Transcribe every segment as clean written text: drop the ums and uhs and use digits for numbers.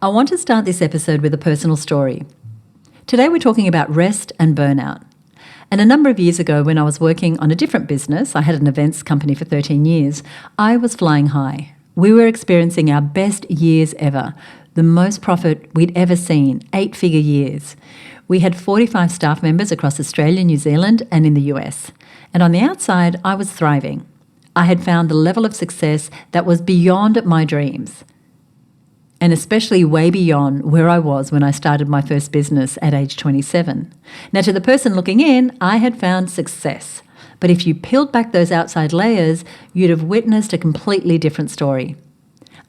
I want to start this episode with a personal story. Today we're talking about rest and burnout. And a number of years ago, when I was working on a different business, I had an events company for 13 years, I was flying high. We were experiencing our best years ever, the most profit we'd ever seen, 8-figure years. We had 45 staff members across Australia, New Zealand, and in the US. And on the outside, I was thriving. I had found the level of success that was beyond my dreams, and especially way beyond where I was when I started my first business at age 27. Now, to the person looking in, I had found success. But if you peeled back those outside layers, you'd have witnessed a completely different story.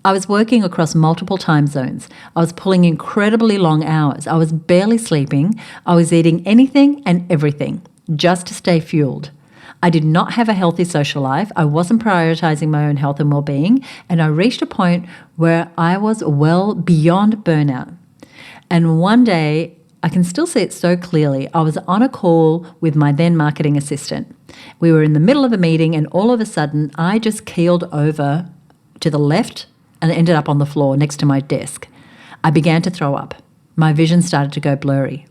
I was working across multiple time zones. I was pulling incredibly long hours. I was barely sleeping. I was eating anything and everything just to stay fueled. I did not have a healthy social life. I wasn't prioritizing my own health and well-being, and I reached a point where I was well beyond burnout. And one day, I can still see it so clearly, I was on a call with my then marketing assistant. We were in the middle of a meeting, and all of a sudden, I just keeled over to the left and ended up on the floor next to my desk. I began to throw up. My vision started to go blurry.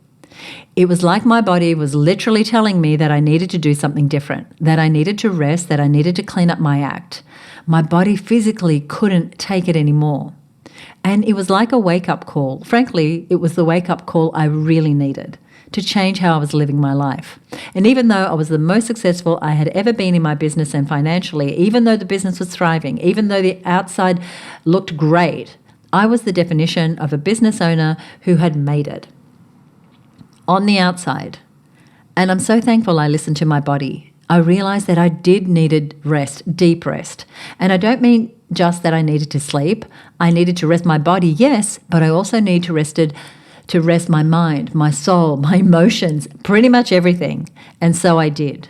It was like my body was literally telling me that I needed to do something different, that I needed to rest, that I needed to clean up my act. My body physically couldn't take it anymore. And it was like a wake-up call. Frankly, it was the wake-up call I really needed to change how I was living my life. And even though I was the most successful I had ever been in my business and financially, even though the business was thriving, even though the outside looked great, I was the definition of a business owner who had made it on the outside. And I'm so thankful I listened to my body. I realized that I did needed rest, deep rest. And I don't mean just that I needed to sleep. I needed to rest my body, yes, but I also need to rest my mind, my soul, my emotions, pretty much everything. And so I did.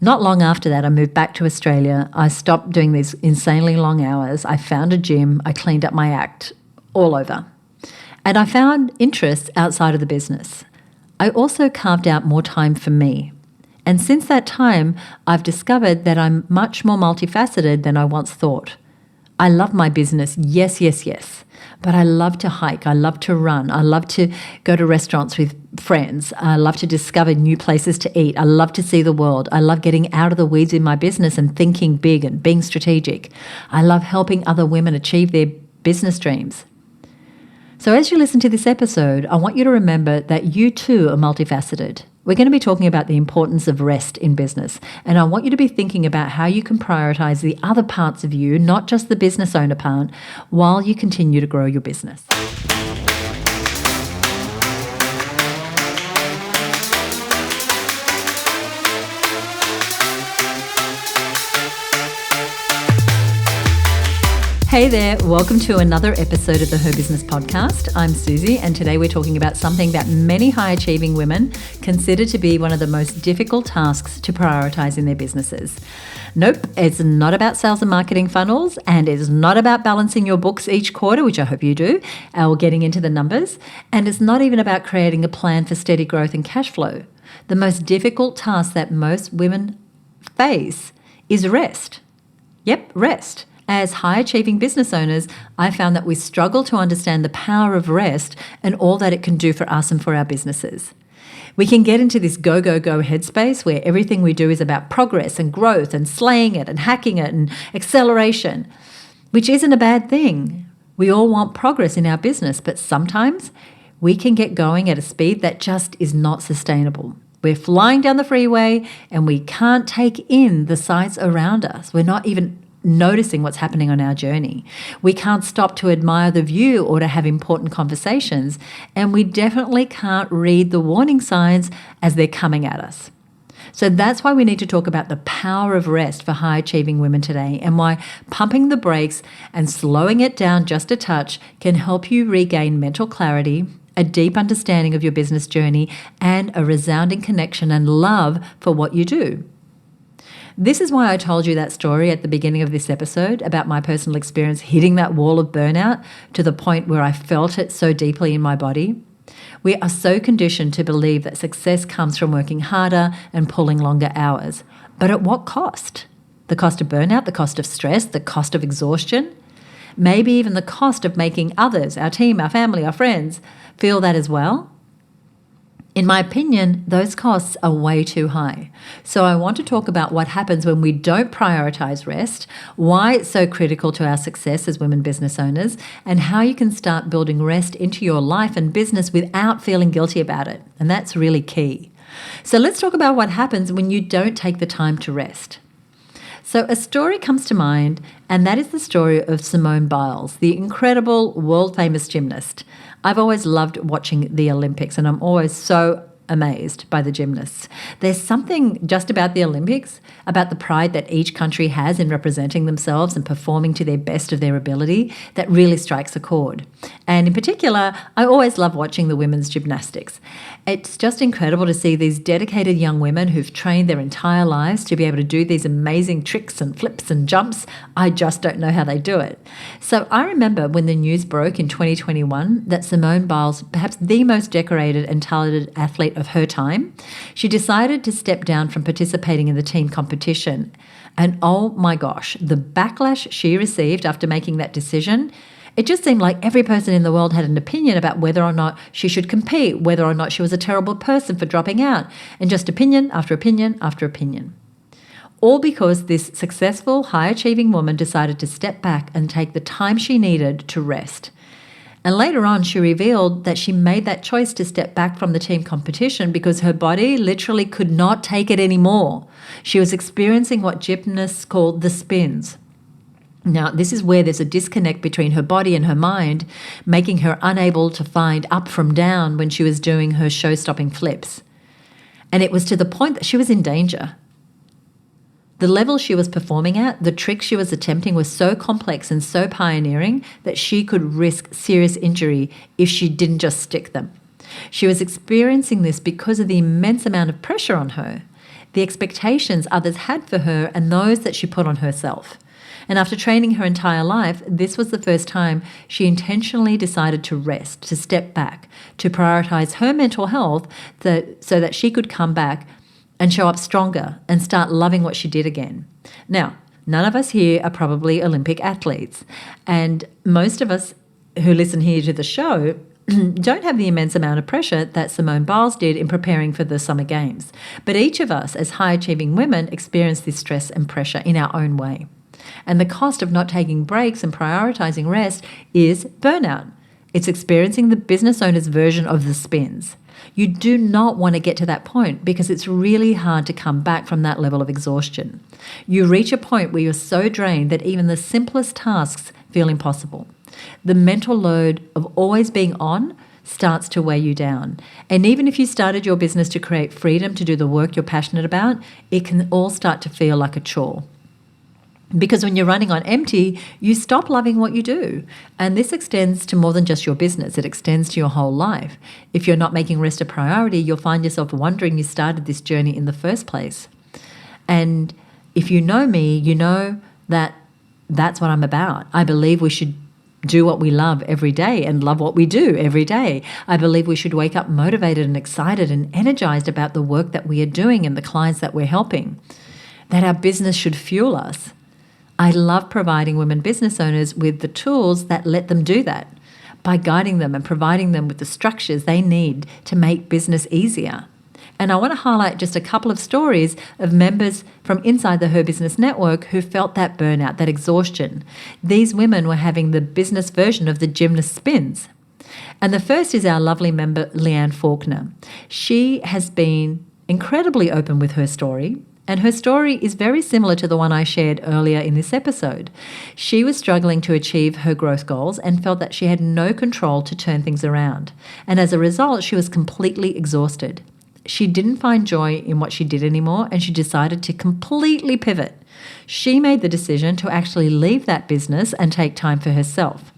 Not long after that, I moved back to Australia. I stopped doing these insanely long hours. I found a gym. I cleaned up my act all over. And I found interests outside of the business. I also carved out more time for me. And since that time, I've discovered that I'm much more multifaceted than I once thought. I love my business, yes. But I love to hike. I love to run. I love to go to restaurants with friends. I love to discover new places to eat. I love to see the world. I love getting out of the weeds in my business and thinking big and being strategic. I love helping other women achieve their business dreams. So as you listen to this episode, I want you to remember that you too are multifaceted. We're going to be talking about the importance of rest in business, and I want you to be thinking about how you can prioritize the other parts of you, not just the business owner part, while you continue to grow your business. Hey there, welcome to another episode of the Her Business Podcast. I'm Susie, and today we're talking about something that many high-achieving women consider to be one of the most difficult tasks to prioritize in their businesses. Nope, it's not about sales and marketing funnels, and it's not about balancing your books each quarter, which I hope you do, or getting into the numbers, and it's not even about creating a plan for steady growth and cash flow. The most difficult task that most women face is rest. Yep, rest. As high-achieving business owners, I found that we struggle to understand the power of rest and all that it can do for us and for our businesses. We can get into this go headspace where everything we do is about progress and growth and slaying it and hacking it and acceleration, which isn't a bad thing. We all want progress in our business, but sometimes we can get going at a speed that just is not sustainable. We're flying down the freeway and we can't take in the sights around us. We're not even noticing what's happening on our journey. We can't stop to admire the view or to have important conversations, and we definitely can't read the warning signs as they're coming at us. So that's why we need to talk about the power of rest for high-achieving women today, and why pumping the brakes and slowing it down just a touch can help you regain mental clarity, a deep understanding of your business journey, and a resounding connection and love for what you do. This is why I told you that story at the beginning of this episode about my personal experience hitting that wall of burnout to the point where I felt it so deeply in my body. We are so conditioned to believe that success comes from working harder and pulling longer hours. But at what cost? The cost of burnout, the cost of stress, the cost of exhaustion. maybe even the cost of making others, our team, our family, our friends, feel that as well? In my opinion, those costs are way too high. So I want to talk about what happens when we don't prioritize rest, why it's so critical to our success as women business owners, and how you can start building rest into your life and business without feeling guilty about it. And that's really key. So let's talk about what happens when you don't take the time to rest. So a story comes to mind, and that is the story of Simone Biles, the incredible world-famous gymnast. I've always loved watching the Olympics, and I'm always so amazed by the gymnasts. There's something just about the Olympics, about the pride that each country has in representing themselves and performing to their best of their ability, that really strikes a chord. And in particular, I always love watching the women's gymnastics. It's just incredible to see these dedicated young women who've trained their entire lives to be able to do these amazing tricks and flips and jumps. I just don't know how they do it. So I remember when the news broke in 2021 that Simone Biles, perhaps the most decorated and talented athlete of her time, she decided to step down from participating in the team competition. And oh my gosh, the backlash she received after making that decision, it just seemed like every person in the world had an opinion about whether or not she should compete, whether or not she was a terrible person for dropping out, and just opinion after opinion after opinion. All because this successful, high-achieving woman decided to step back and take the time she needed to rest. And later on, she revealed that she made that choice to step back from the team competition because her body literally could not take it anymore. She was experiencing what gymnasts call the spins. Now, this is where there's a disconnect between her body and her mind, making her unable to find up from down when she was doing her show-stopping flips. And it was to the point that she was in danger. The level she was performing at, the tricks she was attempting were so complex and so pioneering that she could risk serious injury if she didn't just stick them. She was experiencing this because of the immense amount of pressure on her, the expectations others had for her and those that she put on herself. And after training her entire life, this was the first time she intentionally decided to rest, to step back, to prioritize her mental health so that she could come back and show up stronger and start loving what she did again. Now, none of us here are probably Olympic athletes, and most of us who listen here to the show don't have the immense amount of pressure that Simone Biles did in preparing for the Summer Games. But each of us, as high-achieving women, experience this stress and pressure in our own way. And the cost of not taking breaks and prioritizing rest is burnout. It's experiencing the business owner's version of the spins. You do not want to get to that point because it's really hard to come back from that level of exhaustion. You reach a point where you're so drained that even the simplest tasks feel impossible. The mental load of always being on starts to weigh you down. And even if you started your business to create freedom to do the work you're passionate about, it can all start to feel like a chore. Because when you're running on empty, you stop loving what you do. And this extends to more than just your business. It extends to your whole life. If you're not making rest a priority, you'll find yourself wondering you started this journey in the first place. And if you know me, you know that that's what I'm about. I believe we should do what we love every day and love what we do every day. I believe we should wake up motivated and excited and energized about the work that we are doing and the clients that we're helping. That our business should fuel us. I love providing women business owners with the tools that let them do that by guiding them and providing them with the structures they need to make business easier. And I want to highlight just a couple of stories of members from inside the Her Business Network who felt that burnout, that exhaustion. These women were having the business version of the gymnast spins. And the first is our lovely member, Leanne Faulkner. She has been incredibly open with her story. And her story is very similar to the one I shared earlier in this episode. She was struggling to achieve her growth goals and felt that she had no control to turn things around. And as a result, she was completely exhausted. She didn't find joy in what she did anymore, and she decided to completely pivot. She made the decision to actually leave that business and take time for herself.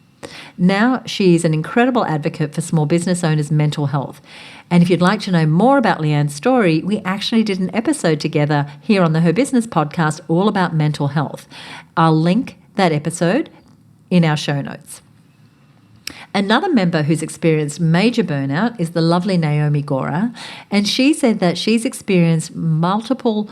Now she's an incredible advocate for small business owners' mental health. And if you'd like to know more about Leanne's story, we actually did an episode together here on the Her Business podcast all about mental health. I'll link that episode in our show notes. Another member who's experienced major burnout is the lovely Naomi Gora, and she said that she's experienced multiple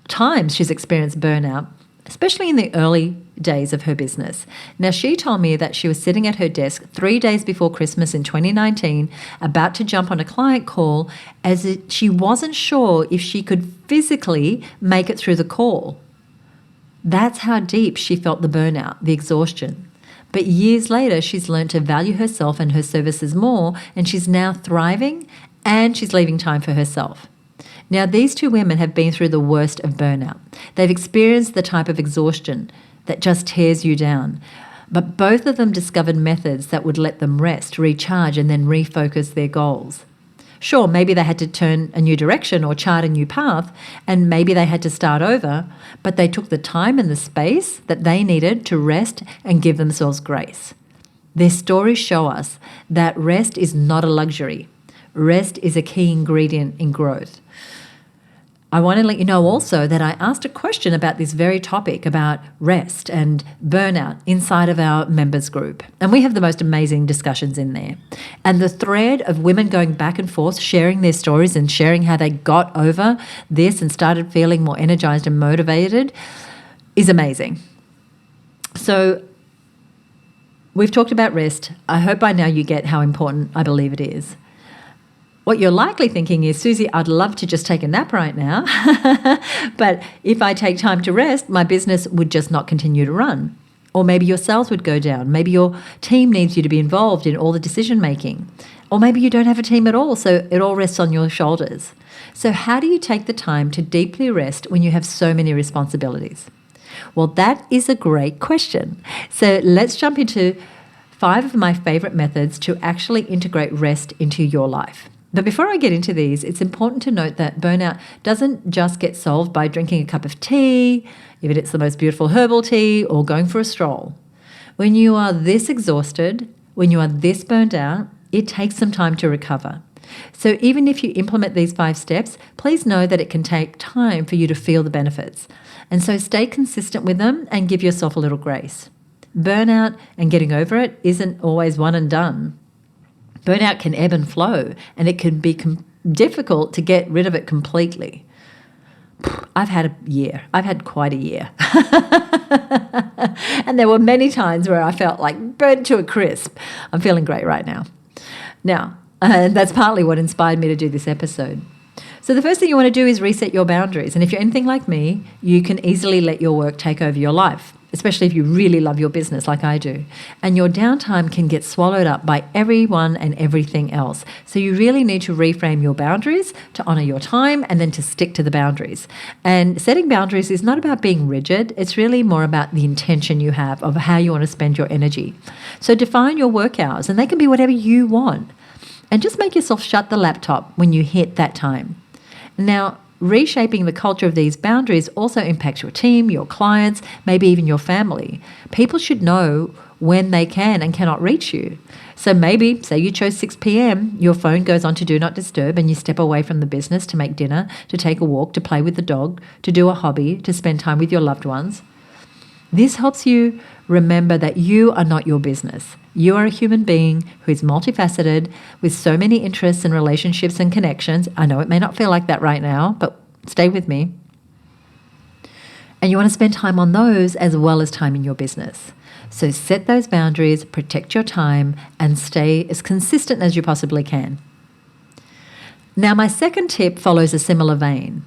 times she's experienced burnout, especially in the early days of her business. Now, she told me that she was sitting at her desk 3 days before Christmas in 2019, about to jump on a client call, she wasn't sure if she could physically make it through the call. That's how deep she felt the burnout, the exhaustion. But years later, she's learned to value herself and her services more, and she's now thriving, and she's leaving time for herself. Now, these two women have been through the worst of burnout. They've experienced the type of exhaustion that just tears you down. But both of them discovered methods that would let them rest, recharge, and then refocus their goals. Sure, maybe they had to turn a new direction or chart a new path, and maybe they had to start over, but they took the time and the space that they needed to rest and give themselves grace. Their stories show us that rest is not a luxury. Rest is a key ingredient in growth. I want to let you know also that I asked a question about this very topic, about rest and burnout, inside of our members group. And we have the most amazing discussions in there. And the thread of women going back and forth, sharing their stories and sharing how they got over this and started feeling more energized and motivated is amazing. So we've talked about rest. I hope by now you get how important I believe it is. What you're likely thinking is, Susie, I'd love to just take a nap right now, but if I take time to rest, my business would just not continue to run. Or maybe your sales would go down. Maybe your team needs you to be involved in all the decision making. Or maybe you don't have a team at all, so it all rests on your shoulders. So how do you take the time to deeply rest when you have so many responsibilities? Well, that is a great question. So let's jump into 5 of my favorite methods to actually integrate rest into your life. But before I get into these, it's important to note that burnout doesn't just get solved by drinking a cup of tea, if it's the most beautiful herbal tea, or going for a stroll. When you are this exhausted, when you are this burned out, it takes some time to recover. So even if you implement these 5 steps, please know that it can take time for you to feel the benefits. And so stay consistent with them and give yourself a little grace. Burnout and getting over it isn't always one and done. Burnout can ebb and flow, and it can be difficult to get rid of it completely. I've had quite a year. And there were many times where I felt like burnt to a crisp. I'm feeling great right now. And that's partly what inspired me to do this episode. So the first thing you want to do is reset your boundaries. And if you're anything like me, you can easily let your work take over your life, especially if you really love your business like I do. And your downtime can get swallowed up by everyone and everything else. So you really need to reframe your boundaries to honor your time and then to stick to the boundaries. And setting boundaries is not about being rigid. It's really more about the intention you have of how you want to spend your energy. So define your work hours, and they can be whatever you want. And just make yourself shut the laptop when you hit that time. Now, reshaping the culture of these boundaries also impacts your team, your clients, maybe even your family. People should know when they can and cannot reach you. So maybe, say you chose 6 p.m, your phone goes on to do not disturb and you step away from the business to make dinner, to take a walk, to play with the dog, to do a hobby, to spend time with your loved ones. This helps you remember that you are not your business. You are a human being who is multifaceted with so many interests and relationships and connections. I know it may not feel like that right now, but stay with me. And you want to spend time on those as well as time in your business. So set those boundaries, protect your time, and stay as consistent as you possibly can. Now, my second tip follows a similar vein.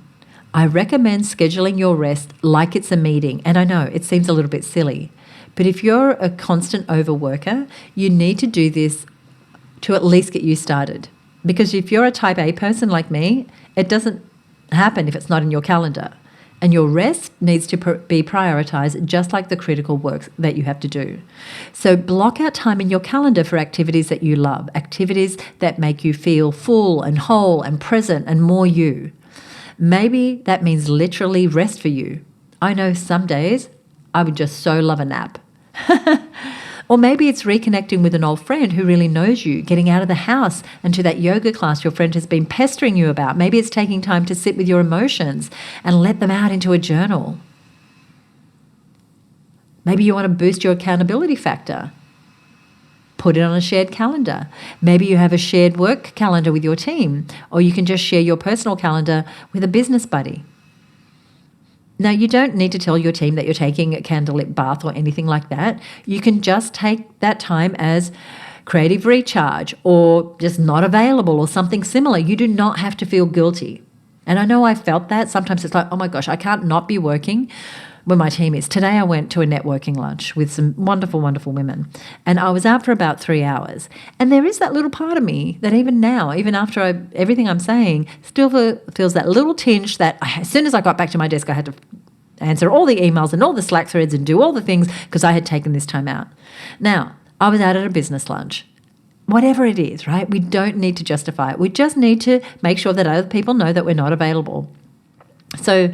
I recommend scheduling your rest like it's a meeting. And I know it seems a little bit silly, but if you're a constant overworker, you need to do this to at least get you started. Because if you're a type A person like me, it doesn't happen if it's not in your calendar. And your rest needs to be prioritized just like the critical work that you have to do. So block out time in your calendar for activities that you love, activities that make you feel full and whole and present and more you. Maybe that means literally rest for you. I know some days I would just so love a nap. Or maybe it's reconnecting with an old friend who really knows you, getting out of the house and to that yoga class your friend has been pestering you about. Maybe it's taking time to sit with your emotions and let them out into a journal. Maybe you want to boost your accountability factor. Put it on a shared calendar. Maybe you have a shared work calendar with your team, or you can just share your personal calendar with a business buddy. Now, you don't need to tell your team that you're taking a candlelit bath or anything like that. You can just take that time as creative recharge or just not available or something similar. You do not have to feel guilty. And I know I felt that. Sometimes it's like, oh my gosh, I can't not be working when my team is. Today I went to a networking lunch with some wonderful, wonderful women. And I was out for about 3 hours. And there is that little part of me that even now, even after everything I'm saying, still feels that little tinge that as soon as I got back to my desk, I had to answer all the emails and all the Slack threads and do all the things because I had taken this time out. Now, I was out at a business lunch. Whatever it is, right? We don't need to justify it. We just need to make sure that other people know that we're not available. So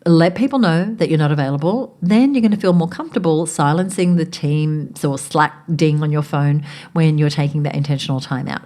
let people know that you're not available. Then you're going to feel more comfortable silencing the Teams or Slack ding on your phone when you're taking that intentional time out.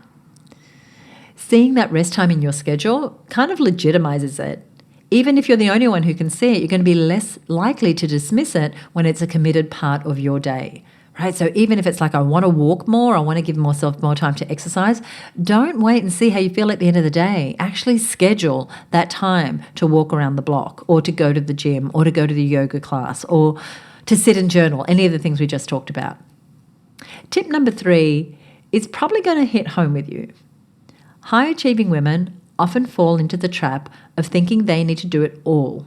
Seeing that rest time in your schedule kind of legitimizes it. Even if you're the only one who can see it, you're going to be less likely to dismiss it when it's a committed part of your day. Right? So even if it's like, I want to walk more, I want to give myself more time to exercise, don't wait and see how you feel at the end of the day. Actually schedule that time to walk around the block or to go to the gym or to go to the yoga class or to sit and journal, any of the things we just talked about. Tip number 3 is probably going to hit home with you. High achieving women often fall into the trap of thinking they need to do it all.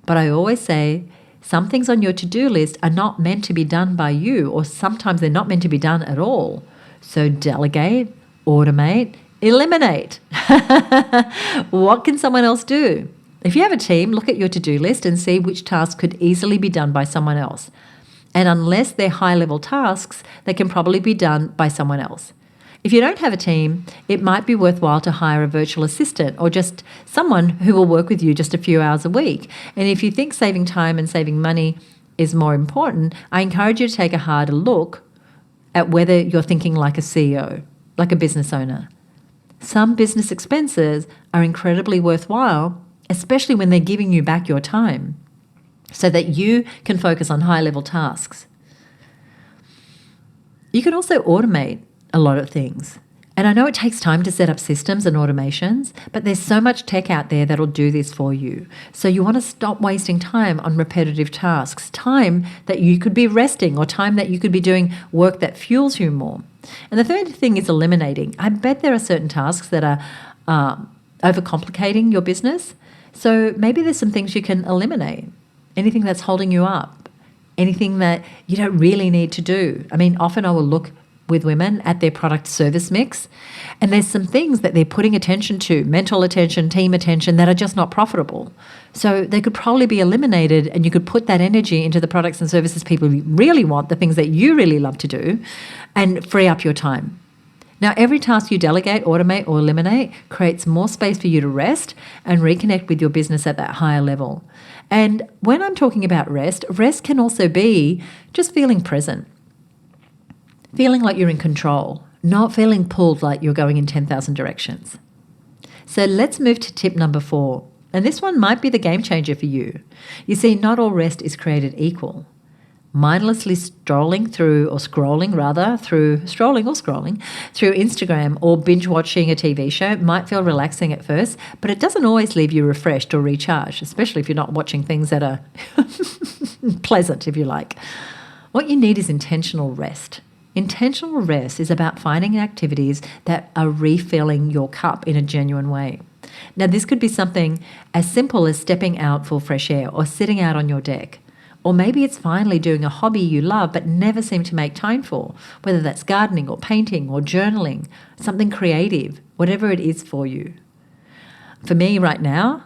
But I always say, some things on your to-do list are not meant to be done by you, or sometimes they're not meant to be done at all. So delegate, automate, eliminate. What can someone else do? If you have a team, look at your to-do list and see which tasks could easily be done by someone else. And unless they're high-level tasks, they can probably be done by someone else. If you don't have a team, it might be worthwhile to hire a virtual assistant or just someone who will work with you just a few hours a week. And if you think saving time and saving money is more important, I encourage you to take a harder look at whether you're thinking like a CEO, like a business owner. Some business expenses are incredibly worthwhile, especially when they're giving you back your time, so that you can focus on high-level tasks. You can also automate a lot of things. And I know it takes time to set up systems and automations, but there's so much tech out there that'll do this for you. So you want to stop wasting time on repetitive tasks, time that you could be resting or time that you could be doing work that fuels you more. And the third thing is eliminating. I bet there are certain tasks that are overcomplicating your business. So maybe there's some things you can eliminate. Anything that's holding you up, anything that you don't really need to do. I mean, often I will look with women at their product service mix, and there's some things that they're putting attention to, mental attention, team attention, that are just not profitable. So they could probably be eliminated, and you could put that energy into the products and services people really want, the things that you really love to do, and free up your time. Now, every task you delegate, automate, or eliminate creates more space for you to rest and reconnect with your business at that higher level. And when I'm talking about rest can also be just feeling present. Feeling like you're in control, not feeling pulled like you're going in 10,000 directions. So let's move to tip number 4. And this one might be the game changer for you. You see, not all rest is created equal. Mindlessly scrolling through Instagram or binge watching a TV show might feel relaxing at first, but it doesn't always leave you refreshed or recharged, especially if you're not watching things that are pleasant, if you like. What you need is intentional rest. Intentional rest is about finding activities that are refilling your cup in a genuine way. Now, this could be something as simple as stepping out for fresh air or sitting out on your deck. Or maybe it's finally doing a hobby you love but never seem to make time for, whether that's gardening or painting or journaling, something creative, whatever it is for you. For me right now,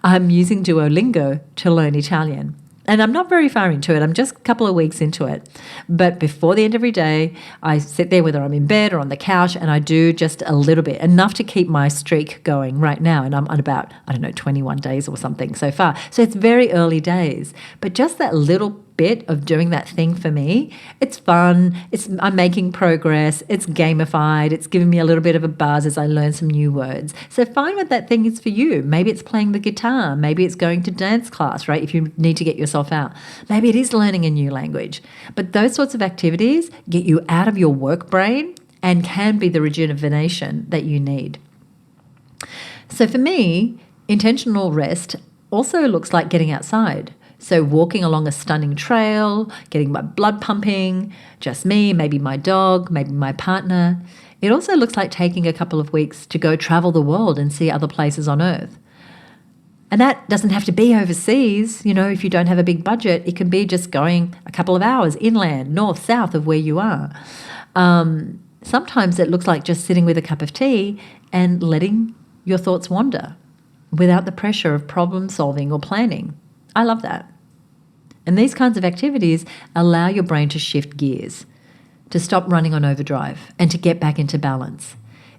I'm using Duolingo to learn Italian. And I'm not very far into it. I'm just a couple of weeks into it. But before the end of every day, I sit there, whether I'm in bed or on the couch, and I do just a little bit, enough to keep my streak going right now. And I'm on about, 21 days or something so far. So it's very early days. But just that little bit of doing that thing for me, it's fun. I'm making progress. It's gamified. It's giving me a little bit of a buzz as I learn some new words. So find what that thing is for you. Maybe it's playing the guitar. Maybe it's going to dance class, right? If you need to get yourself out. Maybe it is learning a new language. But those sorts of activities get you out of your work brain and can be the rejuvenation that you need. So for me, intentional rest also looks like getting outside. So walking along a stunning trail, getting my blood pumping, just me, maybe my dog, maybe my partner. It also looks like taking a couple of weeks to go travel the world and see other places on Earth. And that doesn't have to be overseas. If you don't have a big budget, it can be just going a couple of hours inland, north, south of where you are. Sometimes it looks like just sitting with a cup of tea and letting your thoughts wander without the pressure of problem solving or planning. I love that. And these kinds of activities allow your brain to shift gears, to stop running on overdrive and to get back into balance.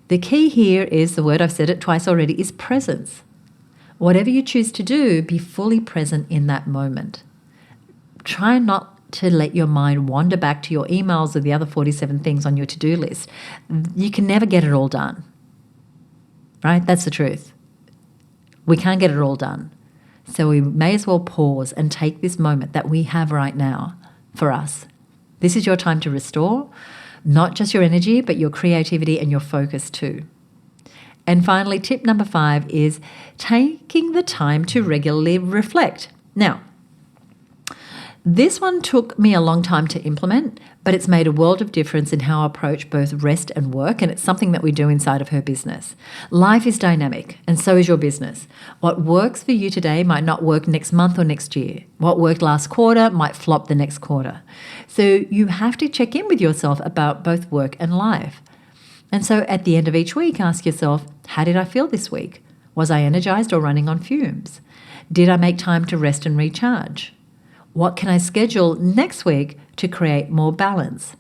The key here is, the word, I've said it twice already, is presence. Whatever you choose to do, be fully present in that moment. Try not to let your mind wander back to your emails or the other 47 things on your to-do list. You can never get it all done, right? That's the truth. We can't get it all done. So we may as well pause and take this moment that we have right now for us. This is your time to restore, not just your energy, but your creativity and your focus too. And finally, tip number 5 is taking the time to regularly reflect. Now, this one took me a long time to implement, but it's made a world of difference in how I approach both rest and work, and it's something that we do inside of her business. Life is dynamic, and so is your business. What works for you today might not work next month or next year. What worked last quarter might flop the next quarter. So you have to check in with yourself about both work and life. And so at the end of each week, ask yourself, how did I feel this week? Was I energized or running on fumes? Did I make time to rest and recharge? What can I schedule next week to create more balance?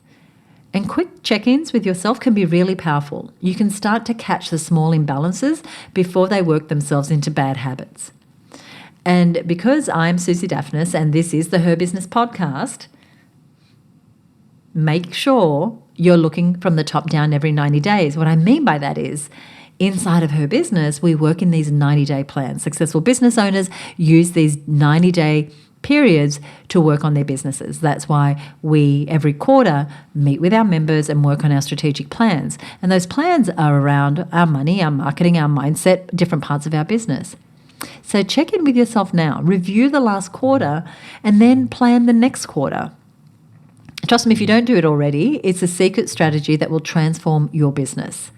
And quick check-ins with yourself can be really powerful. You can start to catch the small imbalances before they work themselves into bad habits. And because I'm Susie Daphnis and this is the Her Business Podcast, make sure you're looking from the top down every 90 days. What I mean by that is, inside of Her Business, we work in these 90-day plans. Successful business owners use these 90-day periods to work on their businesses. That's why we, every quarter, meet with our members and work on our strategic plans. And those plans are around our money, our marketing, our mindset, different parts of our business. So check in with yourself now. Review the last quarter and then plan the next quarter. Trust me, if you don't do it already, it's a secret strategy that will transform your business.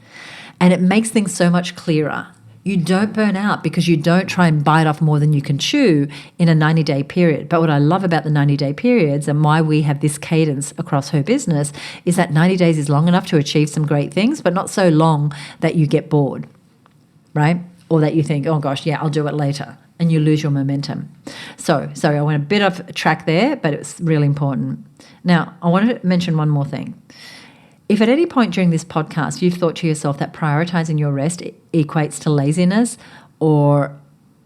And it makes things so much clearer. You don't burn out because you don't try and bite off more than you can chew in a 90-day period. But what I love about the 90-day periods and why we have this cadence across Her Business is that 90 days is long enough to achieve some great things, but not so long that you get bored, right? Or that you think, oh gosh, yeah, I'll do it later, and you lose your momentum. So, sorry, I went a bit off track there, but it's really important. Now, I wanted to mention one more thing. If at any point during this podcast you've thought to yourself that prioritizing your rest equates to laziness or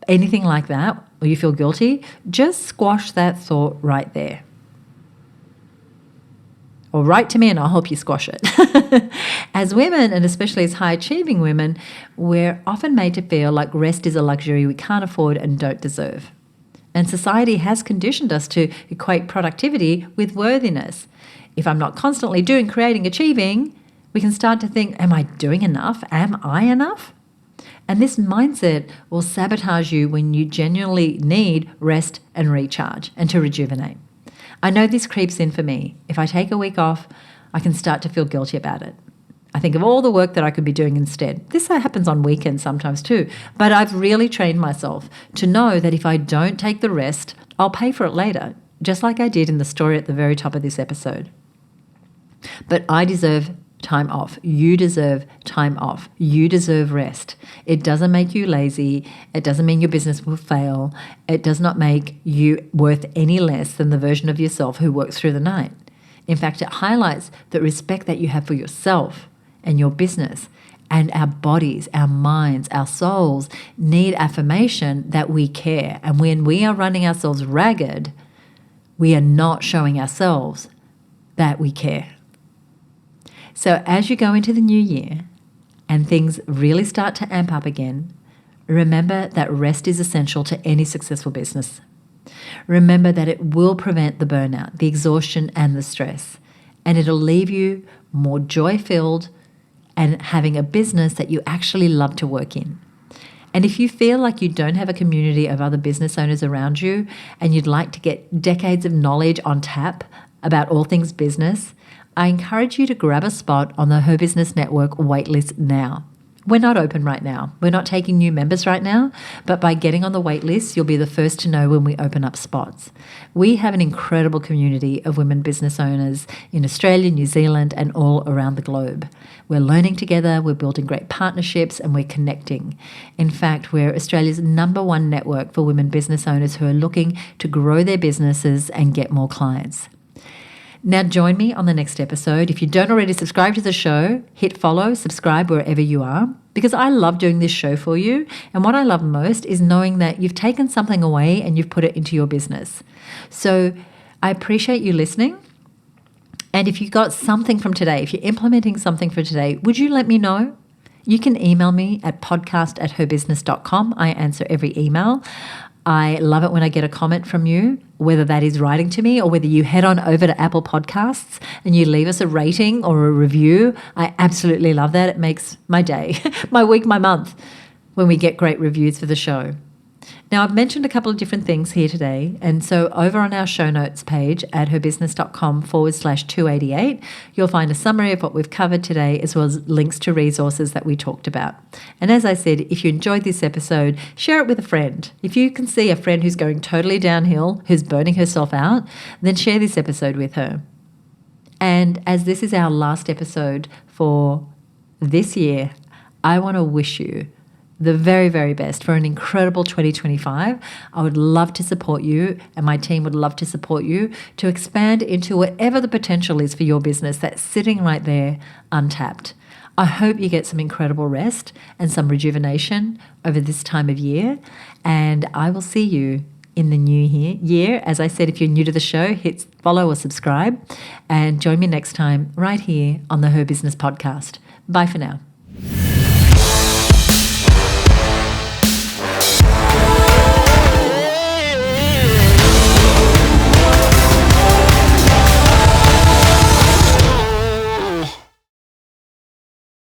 anything like that, or you feel guilty, just squash that thought right there. Or write to me and I'll help you squash it. As women, and especially as high-achieving women, we're often made to feel like rest is a luxury we can't afford and don't deserve. And society has conditioned us to equate productivity with worthiness. If I'm not constantly doing, creating, achieving, we can start to think, am I doing enough? Am I enough? And this mindset will sabotage you when you genuinely need rest and recharge and to rejuvenate. I know this creeps in for me. If I take a week off, I can start to feel guilty about it. I think of all the work that I could be doing instead. This happens on weekends sometimes too. But I've really trained myself to know that if I don't take the rest, I'll pay for it later, just like I did in the story at the very top of this episode. But I deserve time off. You deserve time off. You deserve rest. It doesn't make you lazy. It doesn't mean your business will fail. It does not make you worth any less than the version of yourself who works through the night. In fact, it highlights the respect that you have for yourself and your business. And our bodies, our minds, our souls need affirmation that we care. And when we are running ourselves ragged, we are not showing ourselves that we care. So as you go into the new year and things really start to amp up again, remember that rest is essential to any successful business. Remember that it will prevent the burnout, the exhaustion, and the stress, and it'll leave you more joy-filled and having a business that you actually love to work in. And if you feel like you don't have a community of other business owners around you and you'd like to get decades of knowledge on tap about all things business, I encourage you to grab a spot on the Her Business Network waitlist now. We're not open right now. We're not taking new members right now, but by getting on the wait list, you'll be the first to know when we open up spots. We have an incredible community of women business owners in Australia, New Zealand, and all around the globe. We're learning together, we're building great partnerships, and we're connecting. In fact, we're Australia's #1 network for women business owners who are looking to grow their businesses and get more clients. Now join me on the next episode. If you don't already subscribe to the show, hit follow, subscribe wherever you are, because I love doing this show for you. And what I love most is knowing that you've taken something away and you've put it into your business. So I appreciate you listening. And if you got something from today, if you're implementing something for today, would you let me know? You can email me at podcast@herbusiness.com. I answer every email. I love it when I get a comment from you, whether that is writing to me or whether you head on over to Apple Podcasts and you leave us a rating or a review. I absolutely love that. It makes my day, my week, my month when we get great reviews for the show. Now, I've mentioned a couple of different things here today. And so over on our show notes page at herbusiness.com/288, you'll find a summary of what we've covered today, as well as links to resources that we talked about. And as I said, if you enjoyed this episode, share it with a friend. If you can see a friend who's going totally downhill, who's burning herself out, then share this episode with her. And as this is our last episode for this year, I want to wish you the very, very best for an incredible 2025. I would love to support you, and my team would love to support you to expand into whatever the potential is for your business that's sitting right there untapped. I hope you get some incredible rest and some rejuvenation over this time of year, and I will see you in the new year. As I said, if you're new to the show, hit follow or subscribe, and join me next time right here on the Her Business Podcast. Bye for now.